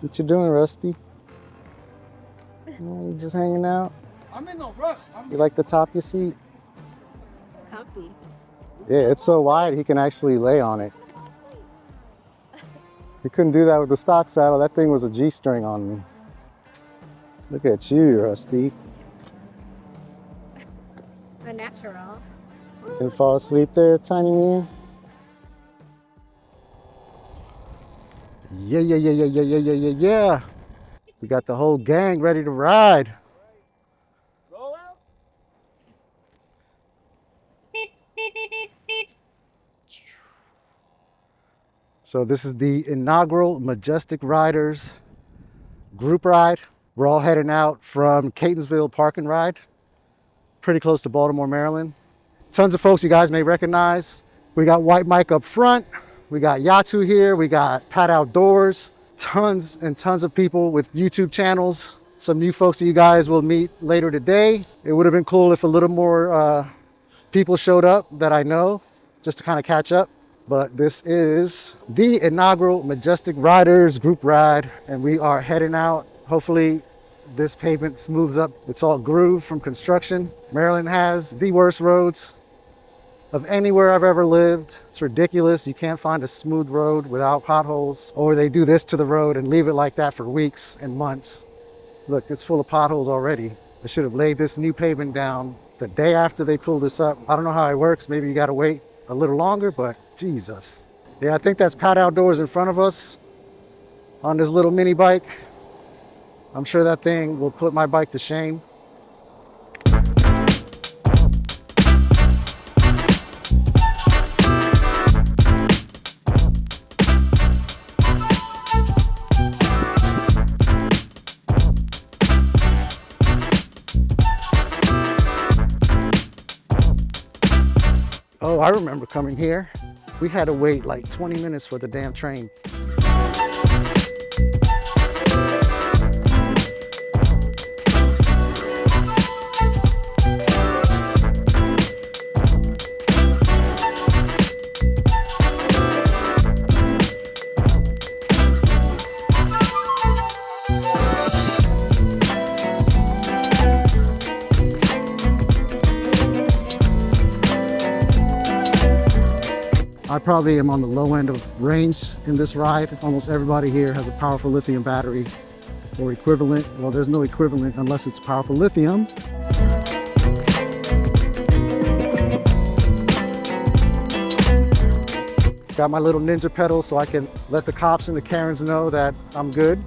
What you doing, Rusty? You just hanging out? I'm in no rush. You like the top of your seat? It's comfy. Yeah, it's so wide he can actually lay on it. He couldn't do that with the stock saddle. That thing was a G-string on me. Look at you, Rusty. A natural. You can fall asleep there, tiny man? Yeah. We got the whole gang ready to ride. Roll out. So this is the inaugural Majestic Riders group ride. We're all heading out from Catonsville Park and Ride, pretty close to Baltimore, Maryland. Tons of folks you guys may recognize. We got White Mike up front. We got Yatu here. We got Pat Outdoors. Tons and tons of people with YouTube channels. Some new folks that you guys will meet later today. It would have been cool if a little more people showed up that I know, just to kind of catch up. But this is the inaugural Majestic Riders group ride, and we are heading out. Hopefully this pavement smooths up. It's all grooved from construction. Maryland has the worst roads of anywhere I've ever lived. It's ridiculous. You can't find a smooth road without potholes, or they do this to the road and leave it like that for weeks and months. Look, it's full of potholes already. They should have laid this new pavement down the day after they pulled this up. I don't know how it works. Maybe you got to wait a little longer, but Jesus. Yeah, I think that's Pat Outdoors in front of us on this little mini bike. I'm sure that thing will put my bike to shame. Oh, I remember coming here. We had to wait like 20 minutes for the damn train. I probably am on the low end of range in this ride. Almost everybody here has a powerful lithium battery or equivalent. Well, there's no equivalent unless it's powerful lithium. Got my little ninja pedal so I can let the cops and the Karens know that I'm good.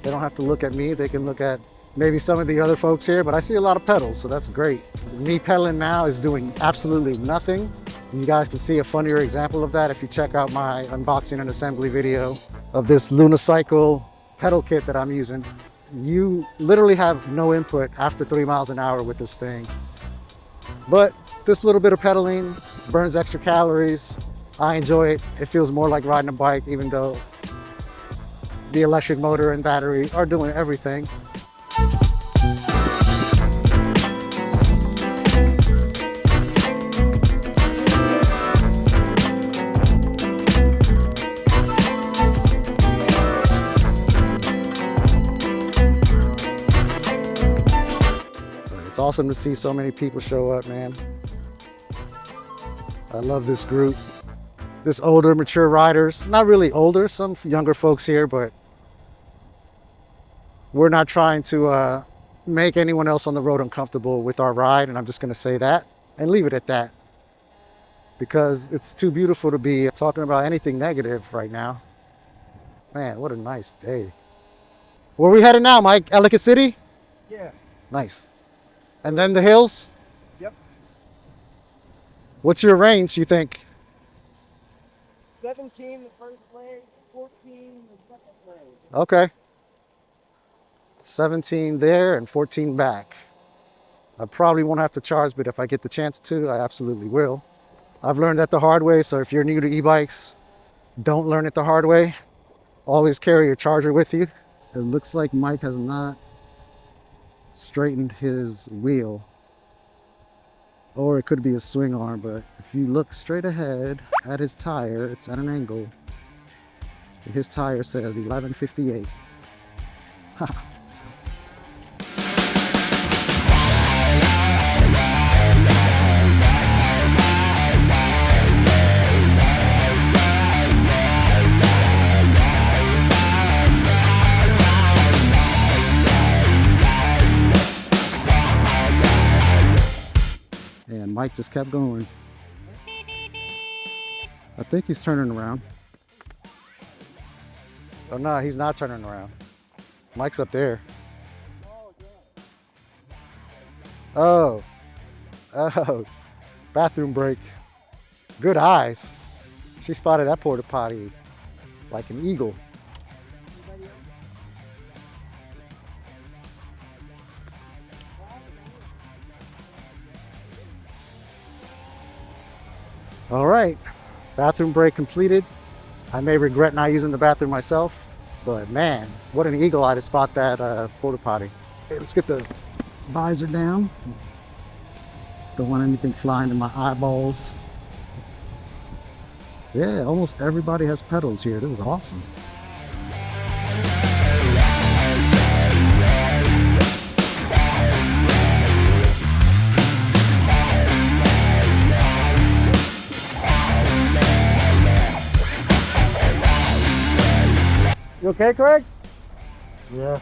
They don't have to look at me. They can look at maybe some of the other folks here, but I see a lot of pedals, so that's great. Me pedaling now is doing absolutely nothing. You guys can see a funnier example of that if you check out my unboxing and assembly video of this Lunacycle pedal kit that I'm using. You literally have no input after 3 miles an hour with this thing. But this little bit of pedaling burns extra calories. I enjoy it. It feels more like riding a bike, even though the electric motor and battery are doing everything. It's awesome to see so many people show up, man. I love this group. This older, mature riders. Not really older, some younger folks here, but we're not trying to make anyone else on the road uncomfortable with our ride, and I'm just gonna say that and leave it at that. Because it's too beautiful to be talking about anything negative right now. Man, what a nice day. Where are we headed now, Mike? Ellicott City? Yeah. Nice. And then the hills? Yep. What's your range, you think? 17 the first leg, 14 the second leg. Okay. 17 there and 14 back. I probably won't have to charge, but if I get the chance to, I absolutely will. I've learned that the hard way, so if you're new to e-bikes, don't learn it the hard way. Always carry your charger with you. It looks like Mike has not straightened his wheel, or it could be a swing arm, but if you look straight ahead at his tire, it's at an angle. His tire says 1158. And Mike just kept going. I think he's turning around. Oh no, he's not turning around. Mike's up there. Oh. Oh. Bathroom break. Good eyes. She spotted that porta potty like an eagle. All right, bathroom break completed. I may regret not using the bathroom myself, but man, what an eagle eye to spot that porta potty. Okay, let's get the visor down. Don't want anything flying in my eyeballs. Yeah, almost everybody has pedals here. This is awesome. You okay, Craig? Yeah,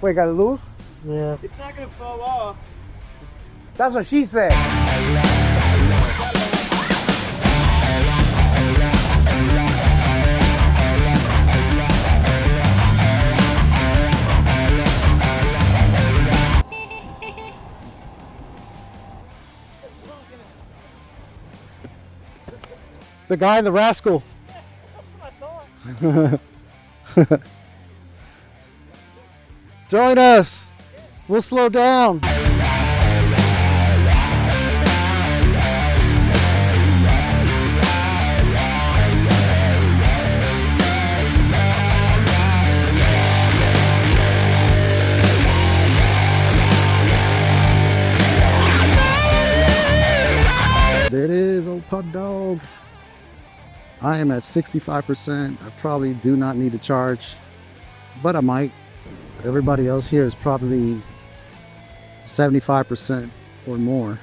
Wait, got it loose? yeah. It's not gonna fall off. That's what she said. The guy in the rascal. Join us. We'll slow down. There it is, old pup dog. I am at 65%. I probably do not need to charge, but I might. Everybody else here is probably 75% or more.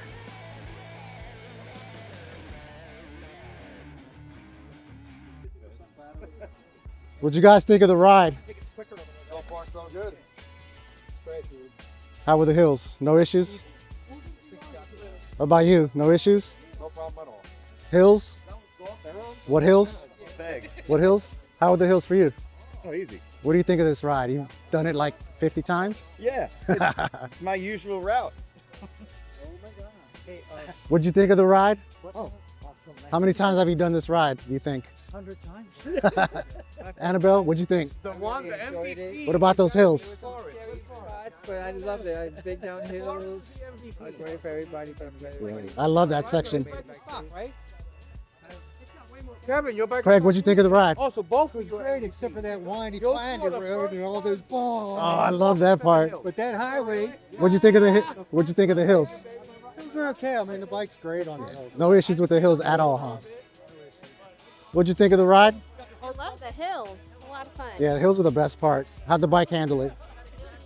What'd you guys think of the ride? I think it's quicker. So far, so good. It's great, dude. How were the hills? No issues? What about you? No issues? No problem at all. Hills? What hills? Bags. What hills? How are the hills for you? Oh, easy. What do you think of this ride? You've done it like 50 times? Yeah, it's my usual route. What'd you think of the ride? Oh, awesome, man. How many times have you done this ride, do you think? 100 times. Annabelle, what'd you think? The MVP. What about those hills? Scary spots, but I loved it. I big down hills. Great for everybody. I love that section. Kevin, you're back. Craig, what'd you think of the ride? Oh, so both It was great, except for that windy You'll twangy go the road first and all those bombs. Oh, I love that part. But that highway, What'd you think of what'd you think of the hills? those are okay. I mean, the bike's great on the hills. No issues with the hills at all, huh? What'd you think of the ride? I love the hills. A lot of fun. Yeah, the hills are the best part. How'd the bike handle it?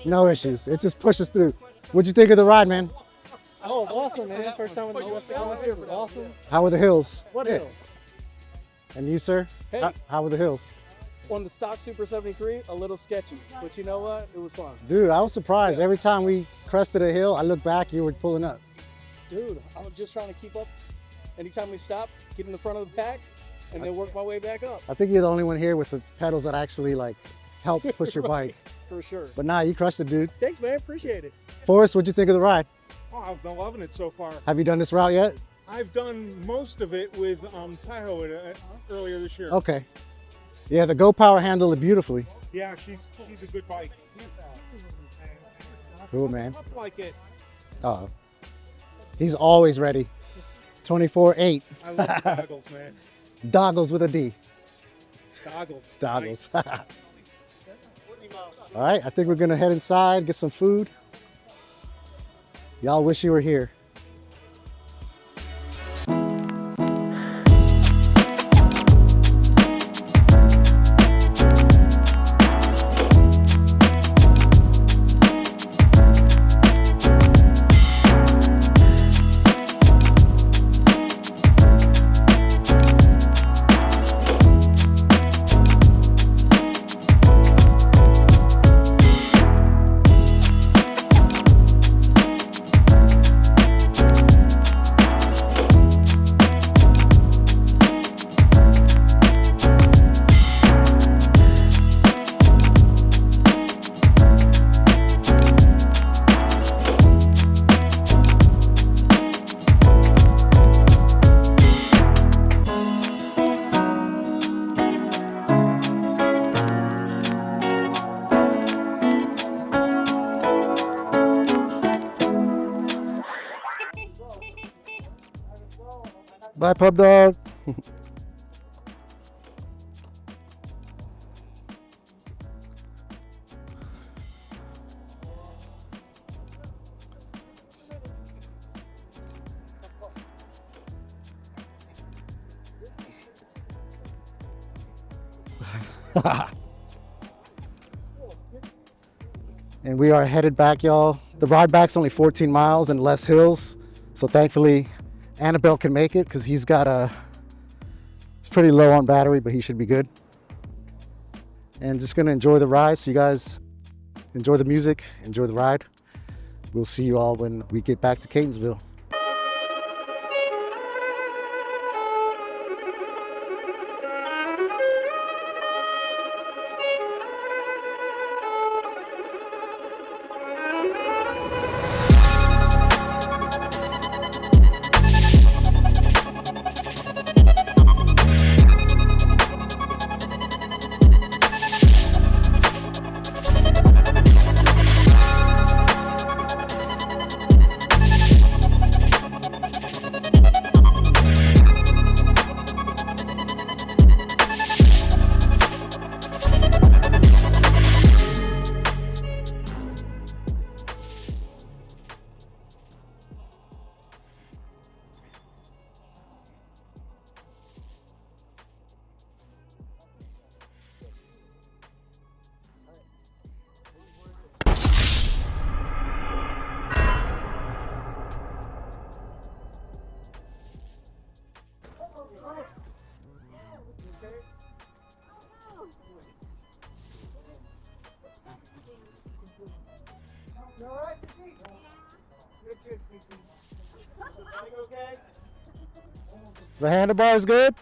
No issues. It just pushes through. What'd you think of the ride, man? Oh, awesome, man. First time with the last year was awesome. How were the hills? What hills? And you, sir? Hey. How were the hills? On the stock Super 73, a little sketchy, but you know what? It was fun. Dude, I was surprised. Every time we crested a hill, I looked back, you were pulling up. Dude, I was just trying to keep up. Anytime we stop, get in the front of the pack, and then work my way back up. I think you're the only one here with the pedals that actually like help push your bike. For sure. But nah, you crushed it, dude. Thanks, man. Appreciate it. Forrest, what'd you think of the ride? Oh, I've been loving it so far. Have you done this route yet? I've done most of it with Tahoe earlier this year. Okay. Yeah, the Go Power handled it beautifully. Yeah, she's a good bike. Cool, man. Up like it. Oh, he's always ready. 24/8. I love goggles, man. Doggles with a D. Goggles. Doggles. Nice. All right, I think we're gonna head inside, get some food. Y'all wish you were here. Bye, pup dog. And we are headed back, y'all. The ride back's only 14 miles and less hills. So thankfully, Annabelle can make it because he's pretty low on battery, but he should be good. And just gonna enjoy the ride. So you guys enjoy the music, enjoy the ride. We'll see you all when we get back to Catonsville. The handlebar is good?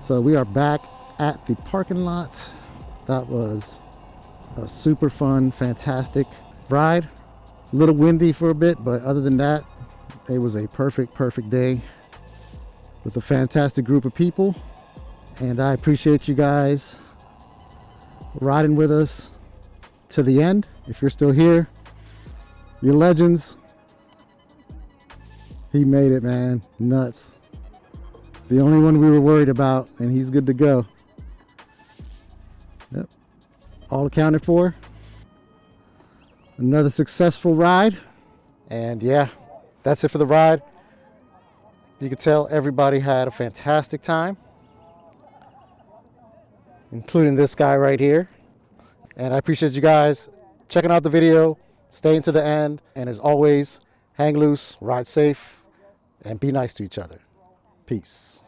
So we are back at the parking lot. That was a super fun, fantastic ride. A little windy for a bit, but other than that, it was a perfect day with a fantastic group of people. And I appreciate you guys riding with us to the end. If you're still here, you're legends. He made it, man. Nuts. The only one we were worried about, and he's good to go. Yep. All accounted for. Another successful ride. And yeah, that's it for the ride. You can tell everybody had a fantastic time, including this guy right here. And I appreciate you guys checking out the video, staying to the end, and as always, hang loose, ride safe, and be nice to each other. Peace.